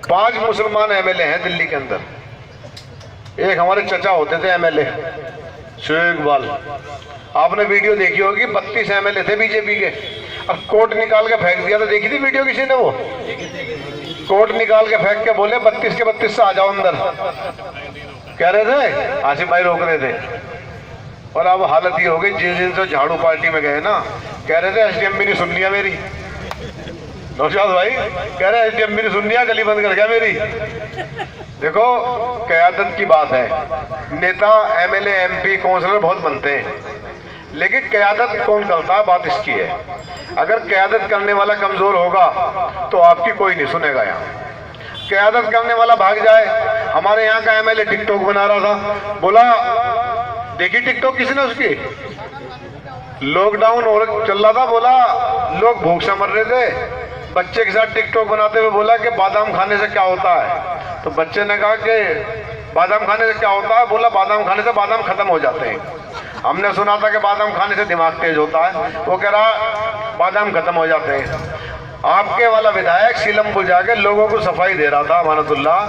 5 मुसलमान एमएलए हैं दिल्ली के अंदर। एक हमारे चचा होते थे एमएलए शेख बाल, आपने वीडियो देखी होगी, 32 एमएलए थे बीजेपी के, अब कोट निकाल के फेंक दिया। तो देखी थी वीडियो किसी ने? वो कोट निकाल के फेंक के बोले 32 के 32 से आ जाओ अंदर, कह रहे थे, आसिफ भाई रोक रहे थे। और अब हालत ये हो गई, जिस दिन से झाड़ू पार्टी में गए ना, कह रहे थे एसडीएम भी नहीं सुन लिया मेरी। नौशाद भाई कह रहे एसडीएम भी नहीं सुन लिया, गली बंद कर गया मेरी। देखो क़यादत की बात है, नेता एमएलए एमपी काउंसलर बहुत बनते हैं, लेकिन क़यादत कौन करता है, बात इसकी है। अगर क़यादत करने वाला कमजोर होगा तो आपकी कोई नहीं सुनेगा। यहाँ क़यादत करने वाला भाग जाए। हमारे यहाँ का एमएलए टिकटॉक बना रहा था, बोला देखी टिकटॉक किसने उसकी, लॉकडाउन हो चल रहा था, बोला लोग भूख से मर रहे थे, बच्चे के साथ टिकटॉक बनाते हुए बोला कि बादाम खाने से क्या होता है। तो बच्चे ने कहा कि बादाम खाने से क्या होता है, बोला बादाम खाने से बादाम खत्म हो जाते हैं। हमने सुना था कि बादाम खाने से दिमाग तेज होता है, वो कह रहा बादाम खत्म हो जाते हैं। आपके वाला विधायक सीलमपुर जाके लोगों को सफाई दे रहा था अमानतुल्लाह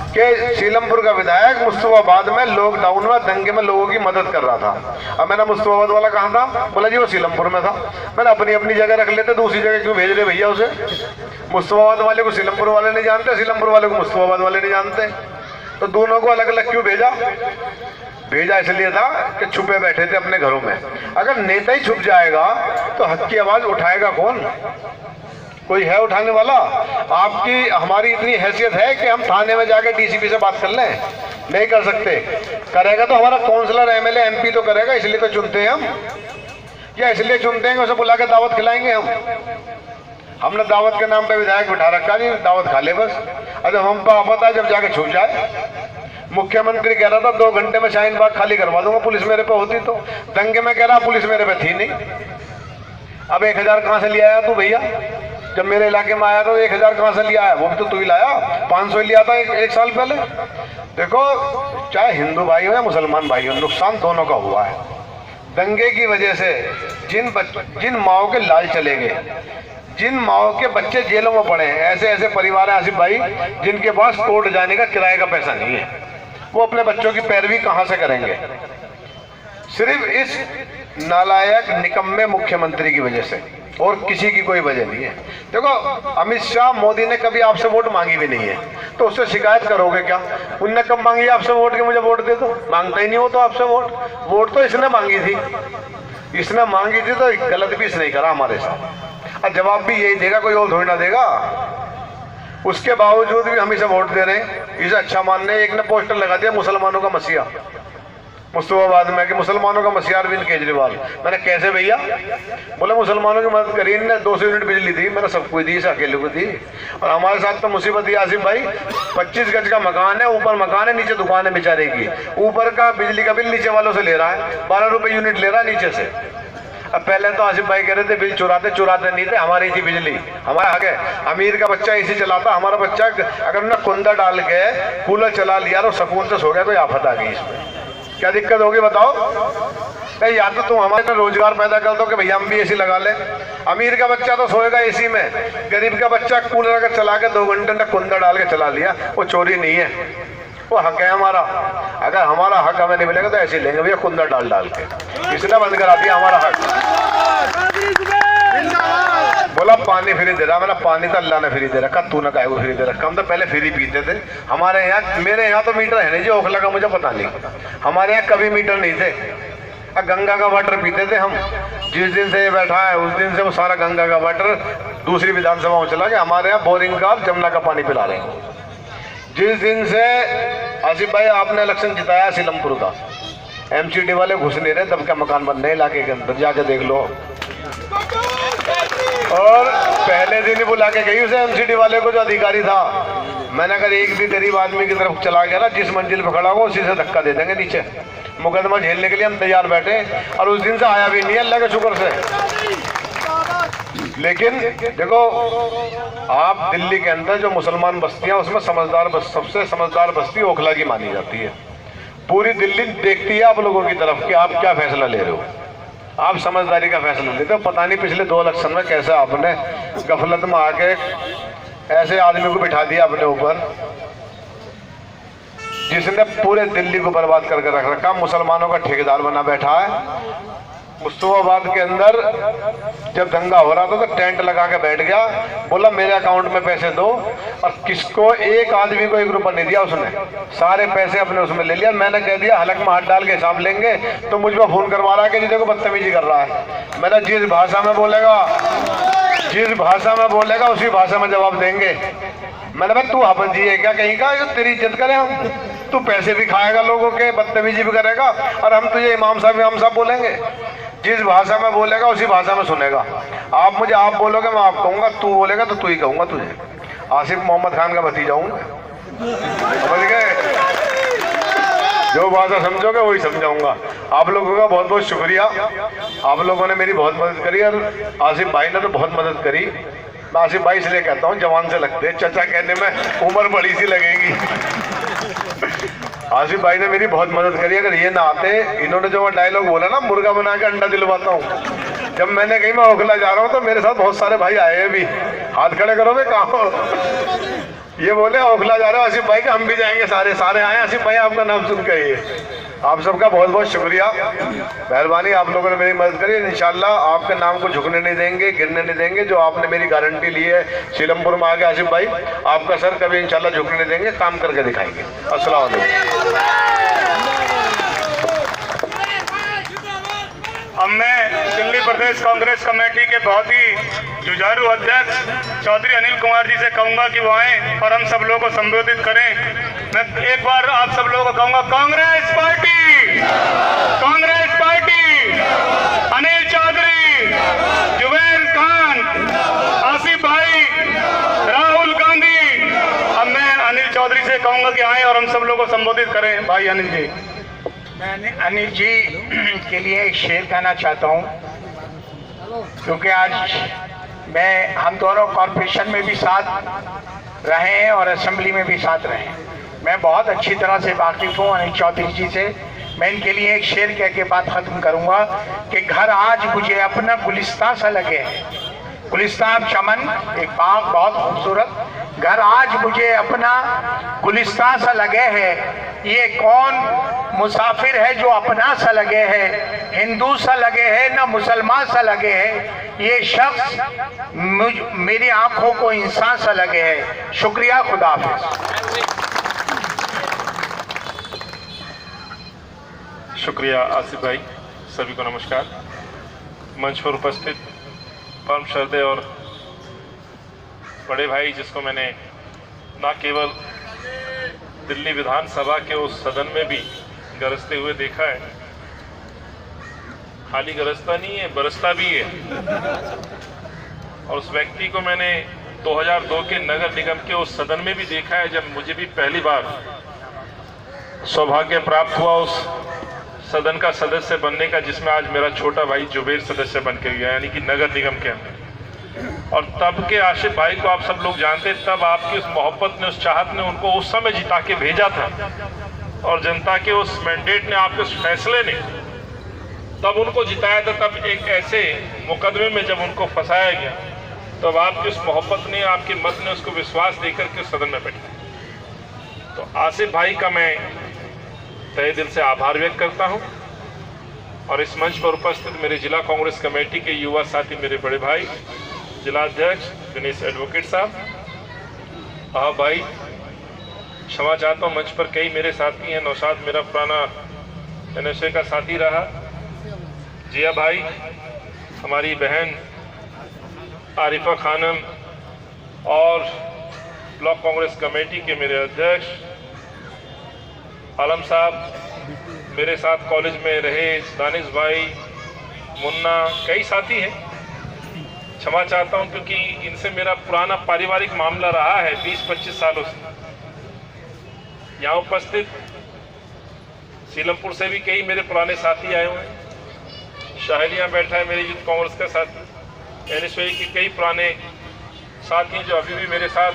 के, सीलमपुर का विधायक मुस्तफाबाद में लॉकडाउन में दंगे में लोगों की मदद कर रहा था। अब मैंने मुस्तफाबाद वाला कहा था, बोला जी वो सीलमपुर में था। मैंने अपनी अपनी जगह रख लेते, दूसरी जगह क्यों भेज रहे भैया उसे? मुस्तफाबाद वाले को सीलमपुर वाले नहीं जानते, सीलमपुर वाले को मुस्तफाबाद वाले नहीं जानते, तो दोनों को अलग अलग क्यों भेजा? भेजा इसलिए था कि छुपे बैठे थे अपने घरों में। अगर नेता ही छुप जाएगा तो हक की आवाज उठाएगा कौन? कोई है उठाने वाला? आपकी हमारी इतनी हैसियत है कि हम थाने में जाके डीसीपी से बात कर लें? नहीं कर सकते। करेगा तो हमारा काउंसलर एमएलए एमपी तो करेगा, इसलिए तो चुनते हैं हम, या इसलिए चुनते हैं कि उसे बुला के दावत खिलाएंगे हम? हमने दावत के नाम पे विधायक बिठा रखा, नहीं दावत खा ले बस। अरे हम पे आफत है जब जाके छुप जाए। मुख्यमंत्री कह रहा था 2 घंटे में शाहीन बाग खाली करवा दूंगा, पुलिस मेरे पे होती तो। दंगे में कह रहा पुलिस मेरे पे थी नहीं। अब 1000 कहाँ से लिया आया तू भैया? जब मेरे इलाके में आया तो 1000 कहाँ से लिया है? वो भी तो तू ही लाया, 500 लिया था एक साल पहले। देखो चाहे हिंदू भाई हो या मुसलमान भाई हो, नुकसान दोनों का हुआ है। दंगे की वजह से जिन माओ के लाल चले गए, जिन माओ के बच्चे जेलों में पड़े हैं, ऐसे ऐसे परिवार हैं आसिफ भाई जिनके पास कोर्ट जाने का किराए का पैसा नहीं है। वो अपने बच्चों की पैरवी कहाँ से करेंगे? सिर्फ इस नालायक निकम्मे मुख्यमंत्री की वजह से, और किसी की कोई वजह नहीं है। देखो अमित शाह मोदी ने कभी आपसे वोट मांगी भी नहीं है, तो उससे शिकायत करोगे क्या? उनने कब मांगी आपसे वोट कि मुझे वोट दे दो? मांगता ही नहीं हो तो आपसे वोट तो इसने मांगी थी। इसने मांगी थी तो गलत भी इसने करा हमारे साथ, और जवाब भी यही देगा, कोई और थोड़ी ना देगा। उसके बावजूद भी हम इसे वोट दे रहे हैं, इसे अच्छा मान रहे हैं। एक ने पोस्टर लगा दिया मुसलमानों का मसीहा मुस्तफाबाद में, कि मुसलमानों का मसीहा अरविंद केजरीवाल। मैंने कैसे भैया? बोले मुसलमानों की मदद करी, इनने 200 यूनिट बिजली दी, मैंने सबको दी, इसे अकेले को दी। और हमारे साथ तो मुसीबत ये आसिफ भाई, 25 गज का मकान है, ऊपर मकान है, नीचे दुकान है बेचारे की। ऊपर का बिजली का बिल नीचे वालों से ले रहा है, 12 रुपये यूनिट ले रहा है नीचे से। अब पहले तो आसिफ भाई कह रहे थे बिल चुराते नहीं थे, हमारी थी बिजली, हमारा हक है। अमीर का बच्चा एसी चलाता, हमारा बच्चा अगर उन्होंने कुंदा डाल के कूलर चला लिया तो सुकून से सो गया, कोई आफत आ गई इसमें क्या दिक्कत होगी बताओ? नहीं, या तो तुम हमारे रोजगार पैदा कर दो कि भैया हम भी एसी लगा लें। अमीर का बच्चा तो सोएगा एसी में, गरीब का बच्चा कूलर अगर चला के 2 घंटे में कुंदा डाल के चला लिया, वो चोरी नहीं है, वो हक है हमारा। अगर हमारा हक हमें नहीं मिलेगा तो ऐसे लेंगे भैया कुंदा डाल के। इसने बंद करा दिया हमारा हक। बोला पानी फ्री दे रहा, मैंने पानी तो अल्लाह ने फ्री दे रखा, तू ना काहे को फ्री दे रखा? हम तो पहले फ्री पीते थे। हमारे यहाँ, मेरे यहाँ तो मीटर है नहीं जी, ओखला का मुझे पता नहीं, हमारे यहाँ कभी मीटर नहीं थे। गंगा का वाटर पीते थे हम। जिस दिन से ये बैठा है उस दिन से वो सारा गंगा का वाटर दूसरी विधानसभा में चला गया। हमारे यहाँ बोरिंग का जमुना का पानी पिला रहे हैं। जिस दिन से आसिफ भाई आपने इलेक्शन जिताया सीलमपुर का, एमसीडी वाले घुस नहीं रहे, दब का मकान बन रहे इलाके के अंदर, जाके देख लो। और पहले दिन ही बुला के गई उसे एमसीडी वाले को, जो अधिकारी था। मैंने कहा एक भी गरीब आदमी की तरफ चला गया ना, जिस मंजिल पर खड़ा हो उसी से धक्का दे देंगे नीचे। मुकदमा झेलने के लिए हम तैयार बैठे, और उस दिन से आया भी नहीं अल्लाह के शुक्र से। लेकिन देखो आप दिल्ली के अंदर जो मुसलमान बस्तियां, उसमें सबसे समझदार बस्ती ओखला की मानी जाती है। पूरी दिल्ली देखती है आप लोगों की तरफ कि आप क्या फैसला ले रहे हो। आप समझदारी का फैसला लेते हो। पता नहीं पिछले 2 इलेक्शन में कैसे आपने गफलत में आके ऐसे आदमी को बिठा दिया अपने ऊपर जिसने पूरे दिल्ली को बर्बाद करके रख रखा, मुसलमानों का ठेकेदार बना बैठा है। मुस्तफाबाद के अंदर जब दंगा हो रहा था तो टेंट लगा के बैठ गया, बोला मेरे अकाउंट में पैसे दो, और किसको एक आदमी को 1 रुपया नहीं दिया उसने, सारे पैसे अपने उसमें ले लिया। मैंने कह दिया हलक में हाथ डाल के हिसाब लेंगे, तो मुझ पर फोन करवा रहा है कि जी देखो बदतमीजी कर रहा है। मैंने जिस भाषा में बोलेगा उसी भाषा में जवाब देंगे। मैंने भाई तू हाफंजी है क्या कहीं का, तेरी इज्जत करें हम? तू पैसे भी खाएगा लोगों के, बदतमीजी भी करेगा, और हम तुझे इमाम साहब बोलेंगे? जिस भाषा में बोलेगा उसी भाषा में सुनेगा। आप मुझे आप बोलोगे मैं आप कहूँगा, तू बोलेगा तो तू ही कहूँगा तुझे। आसिफ मोहम्मद खान का भतीजा हूँ, समझ गए? जो भाषा समझोगे वही समझाऊंगा। आप लोगों का बहुत बहुत शुक्रिया, आप लोगों ने मेरी बहुत मदद करी, और आसिफ भाई ने तो बहुत मदद करी। मैं आसिफ भाई इसलिए कहता हूँ जवान से लगते हैं, चचा कहने में उम्र बड़ी सी लगेगी। आसिफ भाई ने मेरी बहुत मदद करी, अगर ये ना आते, इन्होंने जो डायलॉग बोला ना मुर्गा बना के अंडा दिलवाता हूँ, जब मैंने कही मैं ओखला जा रहा हूँ तो मेरे साथ बहुत सारे भाई आए हैं भी, हाथ खड़े करो भाई कहाँ हो? ये बोले ओखला जा रहे हो आसिफ भाई के, हम भी जाएंगे, सारे आए। आसिफ भाई आपका नाम सुन कहिए। आप सबका बहुत बहुत शुक्रिया, मेहरबानी, आप लोगों ने मेरी मदद करी। इंशाल्लाह आपके नाम को झुकने नहीं देंगे, गिरने नहीं देंगे। जो आपने मेरी गारंटी ली है सीलमपुर में आगे आसिफ भाई, आपका सर कभी इंशाल्लाह झुकने नहीं देंगे, काम करके दिखाएंगे। अस्सलाम वालेकुम। अब मैं दिल्ली प्रदेश कांग्रेस कमेटी के बहुत ही जुझारू अध्यक्ष चौधरी अनिल कुमार जी से कहूंगा कि वो आए और हम सब लोगों को संबोधित करें। मैं एक बार आप सब लोगों को कहूंगा, कांग्रेस पार्टी, कांग्रेस पार्टी, अनिल चौधरी, जुबैर खान, आसिफ भाई, राहुल गांधी। अब मैं अनिल चौधरी से कहूंगा कि आए और हम सब लोगों को संबोधित करें। भाई अनिल जी। मैं अनिल जी के लिए एक शेर कहना चाहता हूँ, क्योंकि आज हम दोनों कॉर्पोरेशन में भी साथ रहे हैं और असेंबली में भी साथ रहे हैं। मैं बहुत अच्छी तरह से वाकिफ हूँ अनिल चौधरी जी से। मैं इनके लिए एक शेर कह के बात खत्म करूँगा कि घर आज मुझे अपना गुलिस्तां सा लगे है। गुलिस्तां चमन, एक बाग बहुत खूबसूरत। घर आज मुझे अपना गुलिस्तां सा लगे है। ये कौन मुसाफिर है जो अपना सा लगे है? हिंदू सा लगे है ना मुसलमान सा लगे है। ये शख्स मेरी आंखों को इंसान सा लगे है। शुक्रिया, खुदा हाफिज। शुक्रिया आसिफ भाई। सभी को नमस्कार। मंच पर उपस्थित परम श्रद्धेय और बड़े भाई, जिसको मैंने न केवल दिल्ली विधानसभा के उस सदन में भी गरजते हुए देखा है, खाली गरजता नहीं है, बरसता भी है। और उस व्यक्ति को मैंने 2002 के नगर निगम के उस सदन में भी देखा है, जब मुझे भी पहली बार सौभाग्य प्राप्त हुआ उस सदन का सदस्य बनने का, जिसमें आज मेरा छोटा भाई जुबैर सदस्य बन के गया, यानी कि नगर निगम के अंदर। और तब के आसिफ भाई को आप सब लोग जानते, तब आपकी उस मोहब्बत ने, उस चाहत ने उनको उस समय जिता के भेजा था, और जनता के उस मैंडेट ने, आपके उस फैसले ने तब उनको जिताया था। तब एक ऐसे मुकदमे में जब उनको फंसाया गया, तब आपकी उस मोहब्बत ने, आपके मत ने उसको विश्वास देकर के सदन में बैठा। तो आसिफ भाई का मैं तहे दिल से आभार व्यक्त करता हूं। और इस मंच पर उपस्थित मेरे जिला कांग्रेस कमेटी के युवा साथी, मेरे बड़े भाई जिला अध्यक्ष गणेश एडवोकेट साहब, भाई क्षमा चाहता हूं, मंच पर कई मेरे साथी हैं। नौशाद मेरा पुराना NSA का साथी रहा, जिया भाई, हमारी बहन आरिफा खानम, और ब्लॉक कांग्रेस कमेटी के मेरे अध्यक्ष आलम साहब, मेरे साथ कॉलेज में रहे दानिश भाई, मुन्ना, कई साथी हैं। क्षमा चाहता हूं क्योंकि इनसे मेरा पुराना पारिवारिक मामला रहा है 20-25 सालों से। यहाँ उपस्थित सीलमपुर से भी कई मेरे पुराने साथी आए हुए हैं। शाहलियाँ बैठा है मेरी यूथ कांग्रेस का साथी, NSA के कई पुराने साथी जो अभी भी मेरे साथ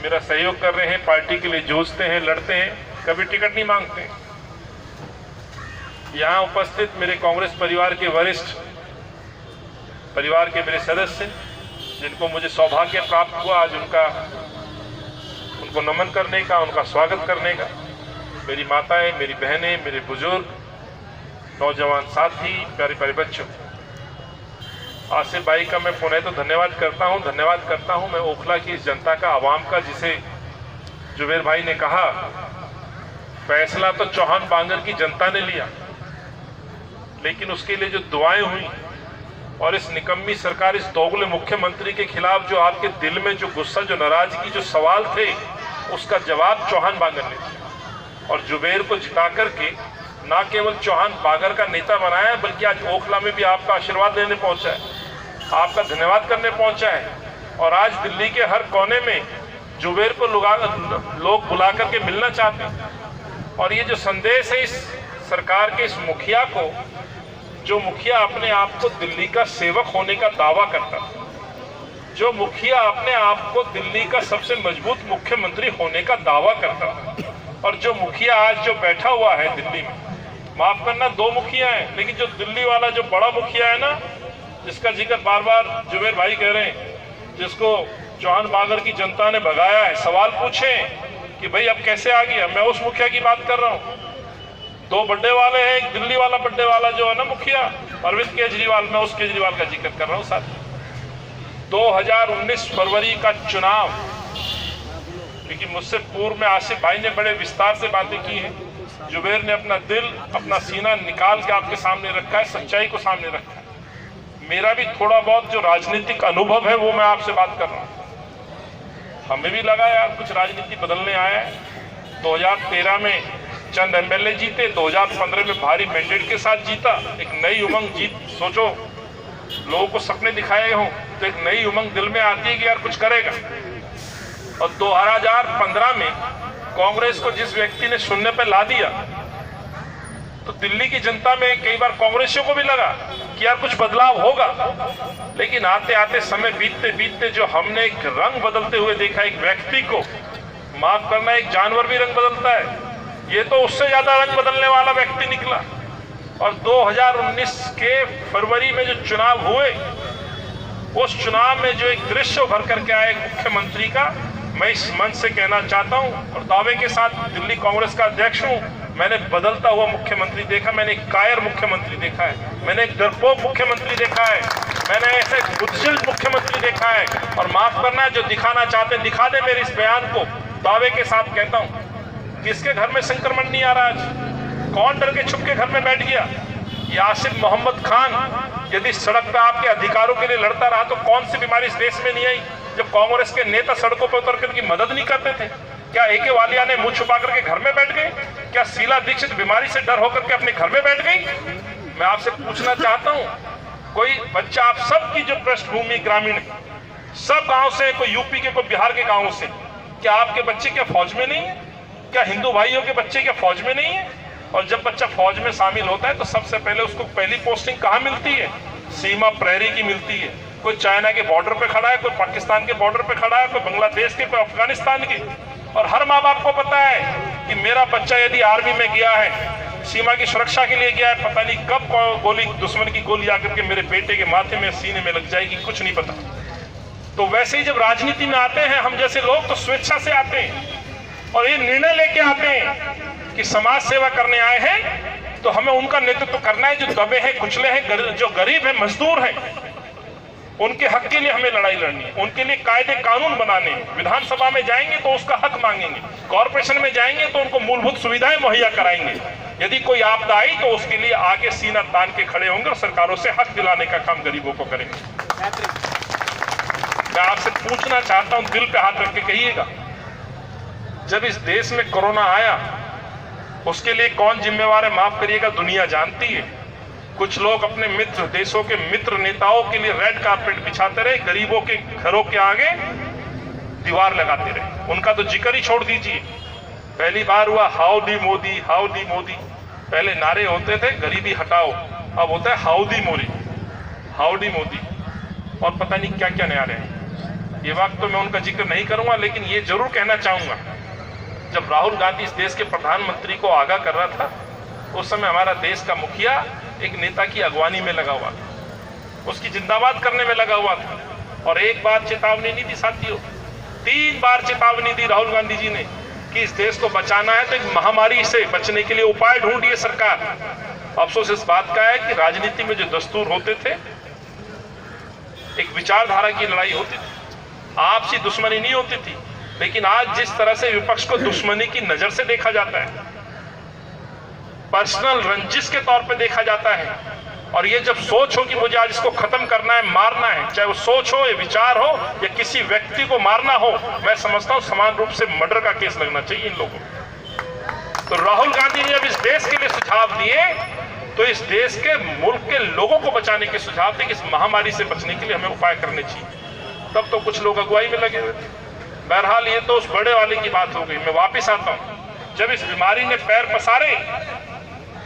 मेरा सहयोग कर रहे हैं, पार्टी के लिए जूझते हैं, लड़ते हैं, कभी टिकट नहीं मांगते। यहाँ उपस्थित मेरे कांग्रेस परिवार के वरिष्ठ, परिवार के मेरे सदस्य, जिनको मुझे सौभाग्य प्राप्त हुआ आज उनको नमन करने का, उनका स्वागत करने का। मेरी माताएं, मेरी बहनें, मेरे बुजुर्ग, नौजवान साथी, प्यारे प्यारे बच्चों, आसिफ भाई का मैं पुनः तो धन्यवाद करता हूं मैं ओखला की इस जनता का, आवाम का, जिसे जुबेर भाई ने कहा फैसला तो चौहान बांगर की जनता ने लिया, लेकिन उसके लिए जो दुआएं हुई और इस निकम्मी सरकार, इस दोगले मुख्यमंत्री के खिलाफ जो आपके दिल में जो गुस्सा, जो नाराजगी, जो सवाल थे, उसका जवाब चौहान बांगर ने दिया। और जुबेर को जिता करके ना केवल चौहान बांगर का नेता बनाया, बल्कि आज ओखला में भी आपका आशीर्वाद लेने पहुंचा है, आपका धन्यवाद करने पहुंचा है। और आज दिल्ली के हर कोने में जुबेर को लोग बुला करके मिलना चाहते हैं। और ये जो संदेश है इस सरकार के, इस मुखिया को, जो मुखिया अपने आप को दिल्ली का सेवक होने का दावा करता है, जो मुखिया अपने आप को दिल्ली का सबसे मजबूत मुख्यमंत्री होने का दावा करता है, और जो मुखिया आज जो बैठा हुआ है दिल्ली में, माफ करना दो मुखिया हैं, लेकिन जो दिल्ली वाला जो बड़ा मुखिया है ना, जिसका जिक्र बार बार जुबेर भाई कह रहे हैं, जिसको चौहान बांगर की जनता ने भगाया है, सवाल पूछें कि भाई अब कैसे आ गया, मैं उस मुखिया की बात कर रहा हूँ। दो बड्डे वाले हैं, एक दिल्ली वाला बड्डे वाला जो है ना मुखिया अरविंद केजरीवाल, मैं उस केजरीवाल का जिक्र कर रहा हूँ। साथ 2019 फरवरी का चुनाव, क्योंकि मुझसे पूर्व में आसिफ भाई ने बड़े विस्तार से बातें की हैं, जुबेर ने अपना दिल, अपना सीना निकाल के आपके सामने रखा है, सच्चाई को सामने रखा है। मेरा भी थोड़ा बहुत जो राजनीतिक अनुभव है वो मैं आपसे बात कर रहा हूँ। हमें भी लगा यार कुछ राजनीति बदलने आया है। 2013 में चंद एमएलए जीते, 2015 में भारी मैंडेट के साथ जीता, एक नई उमंग जीत, सोचो लोगों को सपने दिखाए हों तो एक नई उमंग दिल में आती है कि यार कुछ करेगा। और 2015 में कांग्रेस को जिस व्यक्ति ने शून्य पे ला दिया, तो दिल्ली की जनता में कई बार कांग्रेसियों को भी लगा कि यार कुछ बदलाव होगा, लेकिन आते आते समय बीतते बीतते जो हमने एक रंग बदलते हुए देखा, एक व्यक्ति को, माफ करना एक जानवर भी रंग बदलता है, ये तो उससे ज्यादा रंग बदलने वाला व्यक्ति निकला। और 2019 के फरवरी में जो चुनाव हुए, उस चुनाव में जो एक दृश्य उभर करके आया एक मुख्यमंत्री का, मैं इस मंच से कहना चाहता हूं और दावे के साथ दिल्ली कांग्रेस का अध्यक्ष हूं, मैंने बदलता हुआ मुख्यमंत्री देखा, मैंने एक कायर मुख्यमंत्री देखा है, मैंने एक डरपोक मुख्यमंत्री देखा है, मैंने ऐसे बुद्धिशील मुख्यमंत्री देखा है। और माफ करना, जो दिखाना चाहते दिखा दे मेरे इस बयान को, दावे के साथ कहता हूं, किसके घर में संक्रमण नहीं आ रहा आज? कौन डर के छुप के घर में बैठ गया? ये आसिफ मोहम्मद खान यदि सड़क पर आपके अधिकारों के लिए लड़ता रहा तो कौन सी बीमारी इस देश में नहीं आई? जब कांग्रेस के नेता सड़कों पर उतर कर उनकी मदद नहीं करते थे, क्या एके वालिया ने मुंह छुपा करके घर में बैठ गए? क्या शीला दीक्षित बीमारी से डर होकर के अपने घर में बैठ गई? मैं आपसे पूछना चाहता हूं, कोई बच्चा, आप सबकी जो पृष्ठभूमि ग्रामीण है, सब गांव से, कोई यूपी के, कोई बिहार के गांवों से, क्या आपके बच्चे क्या फौज में नहीं है? क्या हिंदू भाइयों के बच्चे क्या फौज में नहीं है? और जब बच्चा फौज में शामिल होता है तो सबसे पहले उसको पहली पोस्टिंग कहाँ मिलती है? सीमा प्रहरी की मिलती है। कोई चाइना के बॉर्डर पे खड़ा है, कोई पाकिस्तान के बॉर्डर पे खड़ा है, कोई बांग्लादेश के, कोई अफगानिस्तान के। और हर माँ बाप को पता है कि मेरा बच्चा यदि आर्मी में गया है, सीमा की सुरक्षा के लिए गया है, पता नहीं कब गोली, दुश्मन की गोली आकर के मेरे बेटे के माथे में, सीने में लग जाएगी, कुछ नहीं पता। तो वैसे ही जब राजनीति में आते हैं हम जैसे लोग, तो स्वेच्छा से आते हैं और ये निर्णय लेके आते हैं कि समाज सेवा करने आए हैं तो हमें उनका नेतृत्व करना है, जो दबे हैं, कुचले हैं, जो गरीब हैं, मजदूर हैं, उनके हक के लिए हमें लड़ाई लड़नी है, उनके लिए कायदे कानून बनाने हैं। विधानसभा में जाएंगे तो उसका हक मांगेंगे, कॉर्पोरेशन में जाएंगे तो उनको मूलभूत सुविधाएं मुहैया कराएंगे। यदि कोई आपदा आई तो उसके लिए आगे सीना तान के खड़े होंगे और सरकारों से हक दिलाने का काम गरीबों को करेंगे। मैं आपसे पूछना चाहता हूं, दिल पे हाथ रख के कहिएगा, जब इस देश में कोरोना आया उसके लिए कौन जिम्मेवार है? माफ करिएगा, दुनिया जानती है। कुछ लोग अपने मित्र, देशों के मित्र नेताओं के लिए रेड कारपेट बिछाते रहे, गरीबों के घरों के आगे दीवार लगाते रहे, उनका तो जिक्र ही छोड़ दीजिए। पहली बार हुआ हाउडी मोदी, हाउडी मोदी। पहले नारे होते थे गरीबी हटाओ, अब होता है हाउडी मोदी, हाउडी मोदी, और पता नहीं क्या क्या नया रहे। ये वक्त तो मैं उनका जिक्र नहीं करूंगा, लेकिन ये जरूर कहना चाहूंगा, जब राहुल गांधी इस देश के प्रधानमंत्री को आगाह कर रहा था, उस समय हमारा देश का मुखिया एक नेता की अगवानी में लगा हुआ था, उसकी जिंदाबाद करने में लगा हुआ था। और एक बार चेतावनी नहीं दी साथियों, 3 बार चेतावनी दी राहुल गांधी जी ने कि इस देश को बचाना है तो एक महामारी से बचने के लिए उपाय ढूंढिए सरकार। अफसोस इस बात का है कि राजनीति में जो दस्तूर होते थे, एक विचारधारा की लड़ाई होती थी, आपसी दुश्मनी नहीं होती थी, लेकिन आज जिस तरह से विपक्ष को दुश्मनी की नजर से देखा जाता है, पर्सनल रंजिश के तौर पे देखा जाता है, और ये जब सोच हो कि मुझे आज इसको खत्म करना है, मारना है, चाहे वो सोच हो या विचार हो या किसी व्यक्ति को मारना हो, मैं समझता हूं समान रूप से मर्डर का केस लगना चाहिए इन लोगों को। तो राहुल गांधी ने जब इस देश के लिए सुझाव दिए तो इस देश के मुल्क के लोगों को बचाने के सुझाव थे कि इस महामारी से बचने के लिए हमें उपाय करने चाहिए। तब तो कुछ लोग अगुवाई में लगे हुए थे। बहरहाल ये तो उस बड़े वाले की बात हो गई। मैं वापिस आता हूं, जब इस बीमारी ने पैर पसारे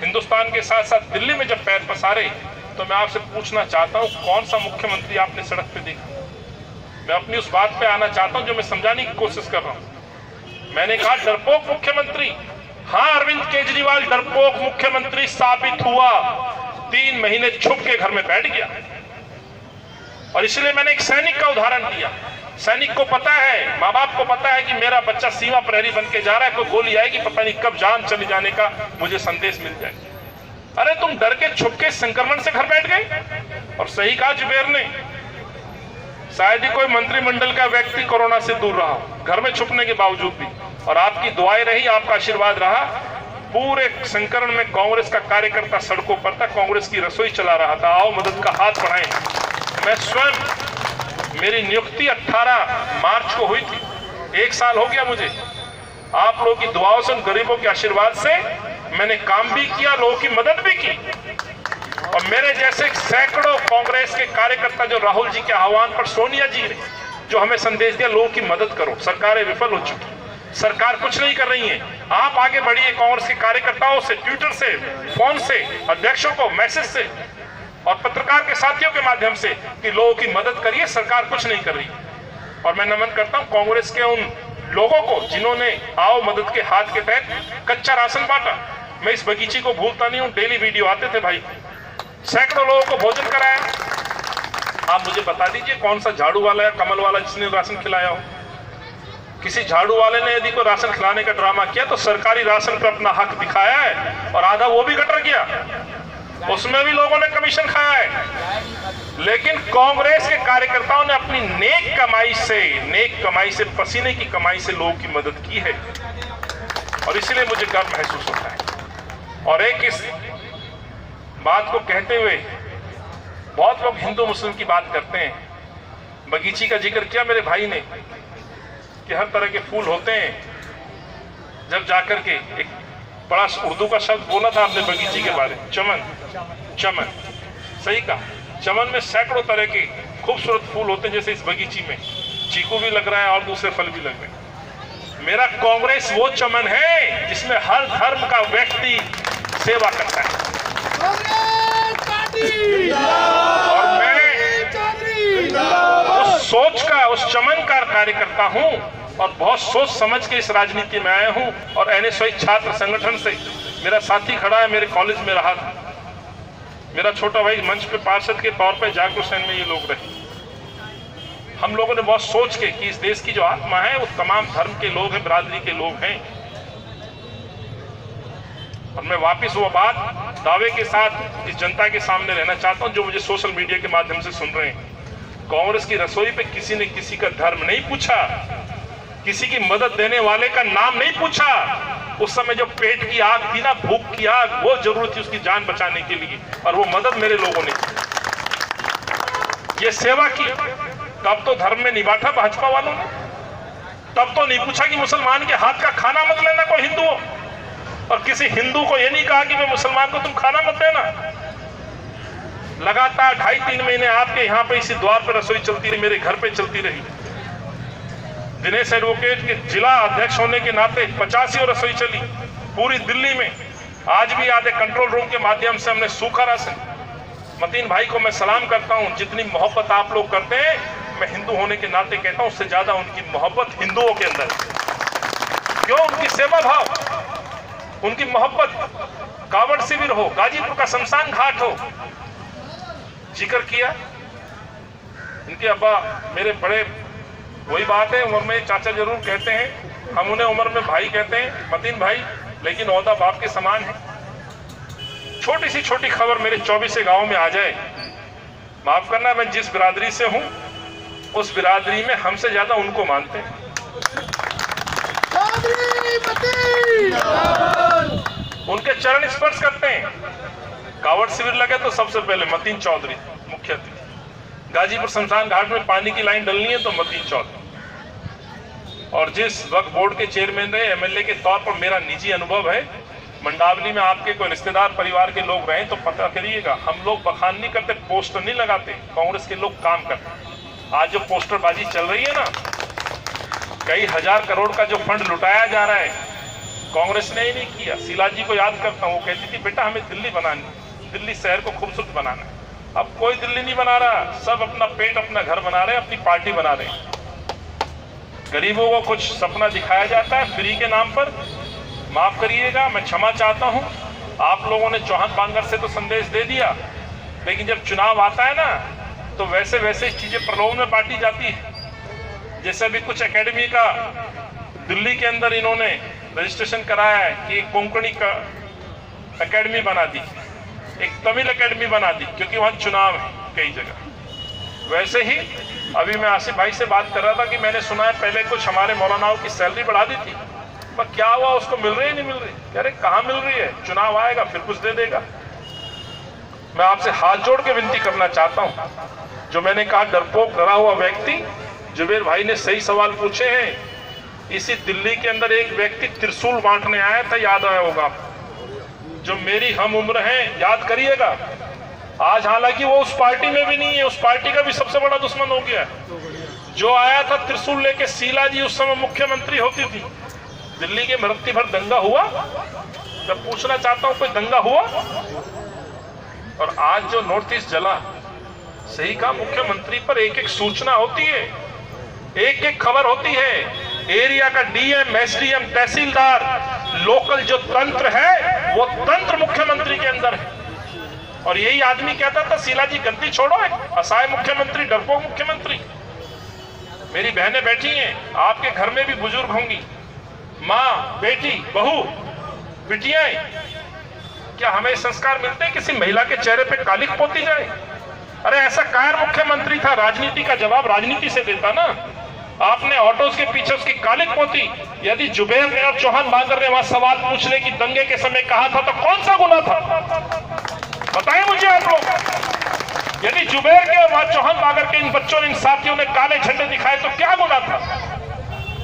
हिंदुस्तान के साथ साथ दिल्ली में जब पैर पसारे, तो मैं आपसे पूछना चाहता हूं कौन सा मुख्यमंत्री आपने सड़क पे देखा। मैं अपनी उस बात पे आना चाहता हूं जो मैं समझाने की कोशिश कर रहा हूं। मैंने कहा डरपोक मुख्यमंत्री, हाँ अरविंद केजरीवाल डरपोक मुख्यमंत्री साबित हुआ, 3 महीने छुप के घर में बैठ गया। और इसलिए मैंने एक सैनिक का उदाहरण दिया। सैनिक को पता है, माँ बाप को पता है कि मेरा बच्चा सीमा प्रहरी बन के जा रहा है, कोई गोली आएगी, पता नहीं कब जान चले जाने का मुझे संदेश मिल जाए। अरे तुम डर के छुप के संक्रमण से घर बैठ गए। और सही कहा जुबेर ने, शायद ही कोई मंत्रिमंडल का व्यक्ति कोरोना से दूर रहा, घर में छुपने के बावजूद भी, और आपकी दुआएं रही, आपका आशीर्वाद रहा। पूरे संकरण में कांग्रेस का कार्यकर्ता सड़कों पर था, कांग्रेस की रसोई चला रहा था, आओ मदद का हाथ बढ़ाएं। मैं स्वयं, मेरी नियुक्ति 18 मार्च को हुई थी, 1 साल हो गया मुझे। आप लोगों की दुआओं से, गरीबों के आशीर्वाद से मैंने काम भी किया, लोगों की मदद भी की। और मेरे जैसे सैकड़ों कांग्रेस के कार्यकर्ता जो राहुल जी के आह्वान पर, सोनिया जी ने जो हमें संदेश दिया, लोगों की मदद करो, सरकारें विफल हो चुकी, सरकार कुछ नहीं कर रही है, आप आगे बढ़िए। कांग्रेस के कार्यकर्ताओं से, ट्विटर से, फोन से, अध्यक्षों को मैसेज से और पत्रकार के साथियों के माध्यम से कि लोगों की मदद करिए, सरकार कुछ नहीं कर रही। और मैं नमन करता हूं कांग्रेस के उन लोगों को जिन्होंने आओ मदद के हाथ के तहत कच्चा राशन बांटा। मैं इस बगीचे को भूलता नहीं हूं, डेली वीडियो आते थे भाई, सैकड़ों लोगों को भोजन कराया। आप मुझे बता दीजिए कौन सा झाड़ू वाला या कमल वाला जिसने राशन खिलाया हो। किसी झाड़ू वाले ने यदि कोई राशन खिलाने का ड्रामा किया तो सरकारी राशन पर अपना हक दिखाया है, और आधा वो भी गटर किया, उसमें भी लोगों ने कमीशन खाया है। लेकिन कांग्रेस के कार्यकर्ताओं ने अपनी नेक कमाई से, पसीने की कमाई से लोगों की मदद की है, और इसलिए मुझे गर्व महसूस होता है। और एक इस बात को कहते हुए, बहुत लोग हिंदू मुस्लिम की बात करते हैं, बगीची का जिक्र किया मेरे भाई ने कि हर तरह के फूल होते हैं। जब जाकर के एक बड़ा उर्दू का शब्द बोला था आपने बगीची के बारे में, चमन, चमन, सही कहा। चमन में सैकड़ों तरह के खूबसूरत फूल होते हैं, जैसे इस बगीची में चीकू भी लग रहा है और दूसरे फल भी लग रहे हैं। मेरा कांग्रेस वो चमन है जिसमें हर धर्म का व्यक्ति सेवा करता है, और मैं उस सोच का, उस चमन का कार्यकर्ता हूं, और बहुत सोच समझ के इस राजनीति में आया हूं। और NSY छात्र संगठन से मेरा साथी खड़ा है, मेरे कॉलेज में रहा था, मेरा छोटा भाई मंच पे पार्षद के तौर पे जाकिर हुसैन में ये लोग रहे। हम लोगों ने बहुत सोच के कि इस देश की जो आत्मा है वो तमाम धर्म के लोग हैं, बिरादरी के लोग हैं। और मैं वापिस वो बात दावे के साथ इस जनता के सामने रहना चाहता हूं जो मुझे सोशल मीडिया के माध्यम से सुन रहे हैं। कांग्रेस की रसोई पे किसी ने किसी का धर्म नहीं पूछा, किसी की मदद देने वाले का नाम नहीं पूछा। उस समय जो पेट की आग थी ना, भूख की आग, वो जरूरत थी उसकी जान बचाने के लिए, और वो मदद मेरे लोगों ने की, ये सेवा की। तब तो धर्म में नहीं बांटा भाजपा वालों ने, तब तो नहीं पूछा कि मुसलमान के हाथ का खाना मत लेना कोई हिंदू हो, और किसी हिंदू को ये नहीं कहा कि मैं मुसलमान को तुम खाना मत देना। लगातार 2.5-3 महीने आपके यहाँ पे इसी द्वार पर रसोई चलती रही, मेरे घर पे चलती रही। दिनेश एडवोकेट के जिला अध्यक्ष होने के नाते 85 रसोई चली पूरी दिल्ली में। आज भी याद है, कंट्रोल रूम के माध्यम से हमने सूखा राशन। मतीन भाई को मैं सलाम करता हूं, जितनी मोहब्बत आप लोग करते हैं, मैं हिंदू होने के नाते कहता हूं, उससे ज्यादा उनकी मोहब्बत हिंदुओं के अंदर। क्यों? उनकी सेवा भाव, उनकी मोहब्बत। कावड़ शिविर हो, गाजीपुर का शमशान घाट हो, जिक्र किया इनके अब्बा मेरे बड़े, वही बात है, उम्र में चाचा जरूर कहते हैं, हम उन्हें उम्र में भाई कहते हैं, मतीन भाई, लेकिन ओहदा बाप के समान है। छोटी सी छोटी खबर मेरे 24 गांव में आ जाए, माफ करना, मैं जिस बिरादरी से हूं उस बिरादरी में हमसे ज्यादा उनको मानते हैं। उनके चरण स्पर्श करते हैं। कावड़ शिविर लगे तो सबसे पहले मतीन चौधरी मुख्य अतिथि, गाजीपुर शमशान घाट में पानी की लाइन डलनी है तो मतीन चौधरी। और जिस वक्त बोर्ड के चेयरमैन रहे, एमएलए के तौर पर मेरा निजी अनुभव है, मंडावली में आपके कोई रिश्तेदार परिवार के लोग रहे तो पता करिएगा, हम लोग बखान नहीं करते, पोस्टर नहीं लगाते, कांग्रेस के लोग काम करते। आज जो पोस्टरबाजी चल रही है ना, कई हजार करोड़ का जो फंड लुटाया जा रहा है, कांग्रेस ने ही नहीं किया। शीला जी को याद करता हूँ, वो कहती थी बेटा हमें दिल्ली बनानी, दिल्ली शहर को खूबसूरत बनाना है। अब कोई दिल्ली नहीं बना रहा, सब अपना पेट अपना घर बना रहे हैं, अपनी पार्टी बना रहे हैं। गरीबों को कुछ सपना दिखाया जाता है फ्री के नाम पर। माफ करिएगा, मैं क्षमा चाहता हूं, आप लोगों ने चौहान बांगर से तो संदेश दे दिया, लेकिन जब चुनाव आता है ना तो वैसे वैसे चीजें प्रलोभन में बांटी जाती है। जैसे अभी कुछ एकेडमी का दिल्ली के अंदर इन्होंने रजिस्ट्रेशन कराया है कि एक कोंकणी का एकेडमी बना दी, एक तमिल एकेडमी बना दी, क्योंकि वहां चुनाव है कई जगह। वैसे ही अभी मैं आसिफ भाई से बात कर रहा था कि मैंने सुना है पहले कुछ हमारे मौलानाओं की सैलरी बढ़ा दी थी, पर क्या हुआ, उसको मिल रही है नहीं मिल रही? कह रहे कहाँ मिल रही है, चुनाव आएगा फिर कुछ दे देगा। मैं आपसे हाथ जोड़ के विनती करना चाहता हूं, जो मैंने कहा डरपोक डरा हुआ व्यक्ति, जुबेर भाई ने सही सवाल पूछे हैं। इसी दिल्ली के अंदर एक व्यक्ति त्रिशूल बांटने आया था, याद आया होगा, जो मेरी हम उम्र है, याद करिएगा। आज हालांकि वो उस पार्टी में भी नहीं है, उस पार्टी का भी सबसे बड़ा दुश्मन हो गया। जो आया था त्रिशूल लेके, शीला जी उस समय मुख्यमंत्री होती थी। दिल्ली के मृत्यु भर दंगा हुआ, मैं पूछना चाहता हूं कोई दंगा हुआ? और आज जो नॉर्थ ईस्ट जला, सही कहा, मुख्यमंत्री पर एक एक सूचना होती है, एक एक खबर होती है। एरिया का डीएम, एसडीएम, तहसीलदार, लोकल जो तंत्र है वो तंत्र मुख्यमंत्री के अंदर है। और यही आदमी कहता था शीला जी गद्दी छोड़ो, असहाय मुख्यमंत्री, डरपोक मुख्यमंत्री। मेरी बहनें बैठी हैं, आपके घर में भी बुजुर्ग होंगी, माँ, बेटी, बहू, बिटियां, क्या हमें संस्कार मिलते हैं किसी महिला के चेहरे पे कालिक पोती जाए? अरे ऐसा कायर मुख्यमंत्री था, राजनीति का जवाब राजनीति से देता ना। आपने ऑटोस के पीछे उसकी कालिक पोती। यदि जुबेर और चौहान बांगर ने वहां सवाल पूछने की दंगे के समय कहा था तो कौन सा गुना था, बताएं मुझे आप लोग। यदि जुबेर के और चौहान बांगर के इन बच्चों ने, इन साथियों ने काले झंडे दिखाए तो क्या गुना था?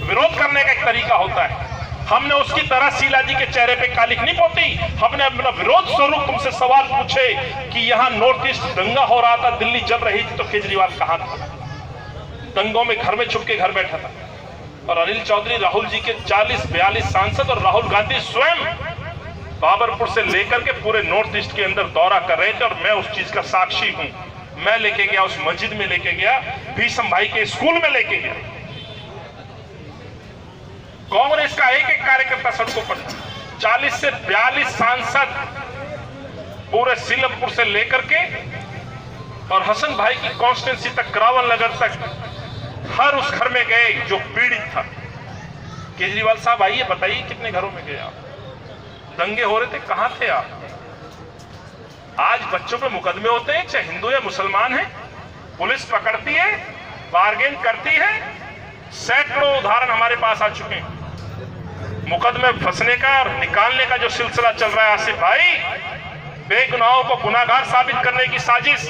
विरोध करने का एक तरीका होता है। हमने उसकी तरह शीला जी के चेहरे पे कालिक नहीं पोती, हमने अपना विरोध स्वरूप तुमसे सवाल पूछे कि यहाँ नॉर्थ ईस्ट दंगा हो रहा था, दिल्ली जल रही थी, तो केजरीवाल कहाँ था? दंगों में घर में छुप के घर बैठा था। और अनिल चौधरी राहुल जी के 40-42 सांसद और राहुल गांधी स्वयं बाबरपुर से लेकर के पूरे नॉर्थ ईस्ट के अंदर दौरा कर रहे थे, और मैं उस चीज का साक्षी हूं। मैं लेके गया, उस मस्जिद में लेके गया, भीषम भाई के स्कूल में लेके गया। कांग्रेस का एक एक कार्यकर्ता सड़कों पर, 40 से 42 सांसद पूरे सीलमपुर से लेकर के और हसन भाई की कॉन्स्टिट्यूंसी तक, करावल नगर तक, हर उस घर में गए जो पीड़ित था। केजरीवाल साहब आइए, बताइए कितने घरों में गए आप? दंगे हो रहे थे, कहां थे आप? आज बच्चों पे मुकदमे होते हैं, चाहे हिंदू या मुसलमान है, पुलिस पकड़ती है, बार्गेन करती है। सैकड़ों उदाहरण हमारे पास आ चुके हैं। मुकदमे फंसने का और निकालने का जो सिलसिला चल रहा है आसिफ भाई, बेगुनाहों को गुनाहगार साबित करने की साजिश,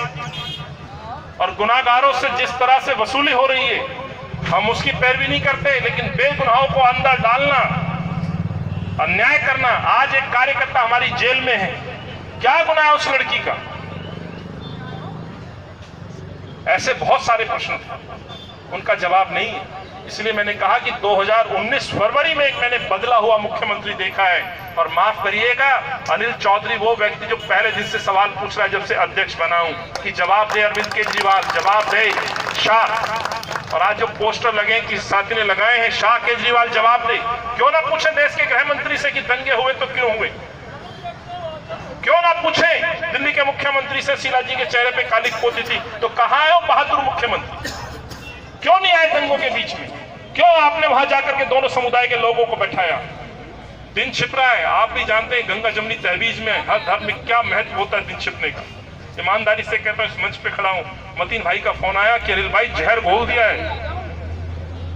और गुनाहगारों से जिस तरह से वसूली हो रही है, हम उसकी पैरवी नहीं करते, लेकिन बेगुनाहों को अंदर डालना, अन्याय करना। आज एक कार्यकर्ता हमारी जेल में है, क्या गुनाह है उस लड़की का? ऐसे बहुत सारे प्रश्न थे, उनका जवाब नहीं है। इसलिए मैंने कहा कि 2019 फरवरी में एक मैंने बदला हुआ मुख्यमंत्री देखा है। और माफ करिएगा, अनिल चौधरी वो व्यक्ति जो पहले दिन से सवाल पूछ रहा है जब से अध्यक्ष बना हूं कि जवाब दे अरविंद केजरीवाल, जवाब दे शाह। और आज जो पोस्टर लगे कि साथी ने लगाए हैं, शाह केजरीवाल जवाब दे। क्यों ना पूछे देश के गृह मंत्री से कि दंगे हुए तो क्यों हुए? क्यों ना पूछे दिल्ली के मुख्यमंत्री मंत्री से शीला जी के चेहरे पे काली पोती थी, तो कहाँ है वो बहादुर मुख्यमंत्री? क्यों नहीं आए दंगों के बीच में? क्यों आपने वहां जाकर के दोनों समुदाय के लोगों को बैठाया? दिन छिप रहा है, आप भी जानते हैं गंगा जमनी तहवीज में हर धर्म में क्या महत्व होता है दिन छिपने का। ईमानदारी से कहता हूं, इस मंच पे खड़ा हूं, मतीन भाई का फोन आया कि अनिल भाई जहर घोल दिया है।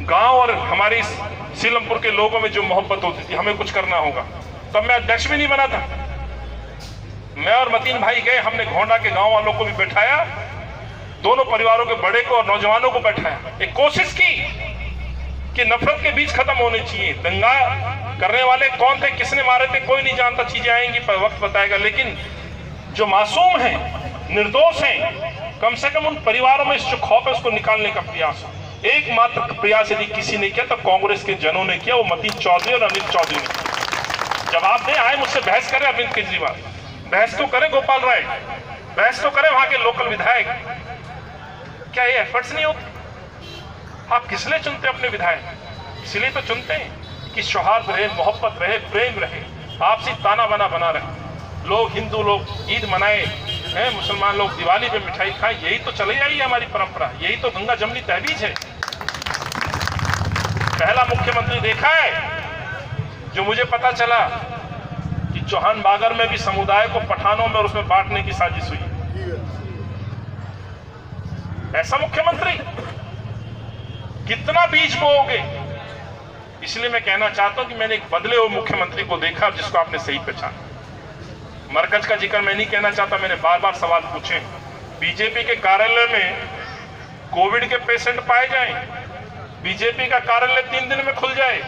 गांव और हमारी सीलमपुर के लोगों में जो मोहब्बत होती थी, हमें कुछ करना होगा। तब मैं अध्यक्ष भी नहीं बना था। मैं और मतीन भाई गए, हमने घोंडा के गांव वालों को भी बैठाया, दोनों परिवारों के बड़े को और नौजवानों को बैठाया। एक कोशिश की कि नफरत के बीच खत्म होने चाहिए। दंगा करने वाले कौन थे, किसने मारे थे, कोई नहीं जानता, चीजें आएंगी पर वक्त बताएगा। लेकिन जो मासूम हैं, निर्दोष हैं, कम से कम उन परिवारों में जो खौफ है उसको निकालने का प्रयास हो। एकमात्र प्रयास यदि किसी ने किया तो कांग्रेस के जनों ने किया, वो मतीन चौधरी और अमित चौधरी ने। जवाब दे, आए मुझसे बहस करे अरविंद केजरीवाल, बहस तो करे गोपाल राय, बहस तो करे वहां के लोकल विधायक। क्या ये एफर्ट्स नहीं होते? आप किस लिए चुनते अपने विधायक? इसलिए तो चुनते हैं कि सौहार्द रहे, मोहब्बत रहे, प्रेम रहे, आपसी ताना बाना बना रहे। लोग हिंदू लोग ईद मनाए हैं, मुसलमान लोग दिवाली पे मिठाई खाएं, यही तो चली आई है हमारी परंपरा, यही तो गंगा जमनी तहवीज है। पहला मुख्यमंत्री देखा है जो मुझे पता चला कि चौहान बागर में भी समुदाय को पठानों में और उसमें बांटने की साजिश हुई। ऐसा मुख्यमंत्री कितना बीज बोओगे? इसलिए मैं कहना चाहता हूं कि मैंने एक बदले हुए मुख्यमंत्री को देखा जिसको आपने सही पहचाना। मरकज का जिक्र मैं नहीं कहना चाहता, मैंने बार बार सवाल पूछे। बीजेपी के कार्यालय में कोविड के पेशेंट पाए जाएं, बीजेपी का कार्यालय 3 दिन में खुल जाए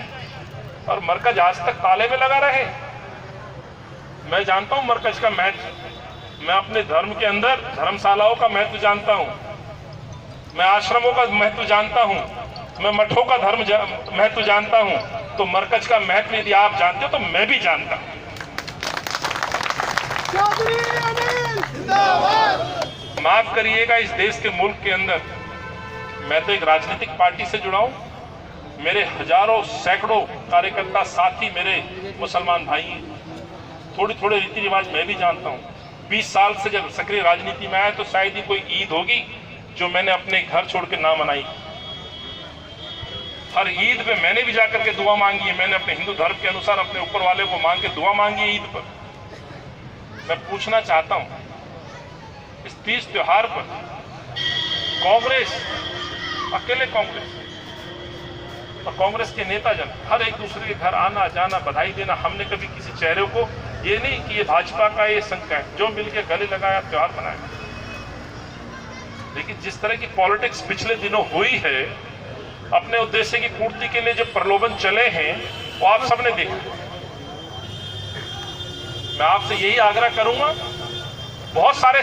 और मरकज आज तक ताले में लगा रहे। मैं जानता हूं मरकज का महत्व, मैं अपने धर्म के अंदर धर्मशालाओं का महत्व जानता हूं, मैं आश्रमों का महत्व जानता हूं, मैं मठों का महत्व जानता हूं। तो मरकज का महत्व यदि आप जानते हो तो मैं भी जानता हूं। माफ करिएगा, इस देश के मुल्क के अंदर मैं तो एक राजनीतिक पार्टी से जुड़ा हूं, मेरे हजारों सैकड़ों कार्यकर्ता साथी मेरे मुसलमान भाई हैं। थोड़े थोड़े रीति रिवाज मैं भी जानता हूं। 20 साल से जब सक्रिय राजनीति में आया तो शायद ही कोई ईद होगी जो मैंने अपने घर छोड़ के ना मनाई। हर ईद पे मैंने भी जाकर के दुआ मांगी है, मैंने अपने हिंदू धर्म के अनुसार अपने ऊपर वाले को मांग के दुआ मांगी है ईद पर। मैं पूछना चाहता हूं, इस तीज त्योहार पर कांग्रेस, अकेले कांग्रेस और कांग्रेस के नेता जन हर एक दूसरे के घर आना जाना, बधाई देना, हमने कभी किसी चेहरे को ये नहीं कि ये भाजपा का ये संघ है, जो मिलकर गले लगाया त्योहार मनाया। लेकिन जिस तरह की पॉलिटिक्स पिछले दिनों हुई है, अपने उद्देश्य की पूर्ति के लिए जो प्रलोभन चले हैं वो आप सबने देखा। मैं आपसे यही आग्रह करूंगा, बहुत सारे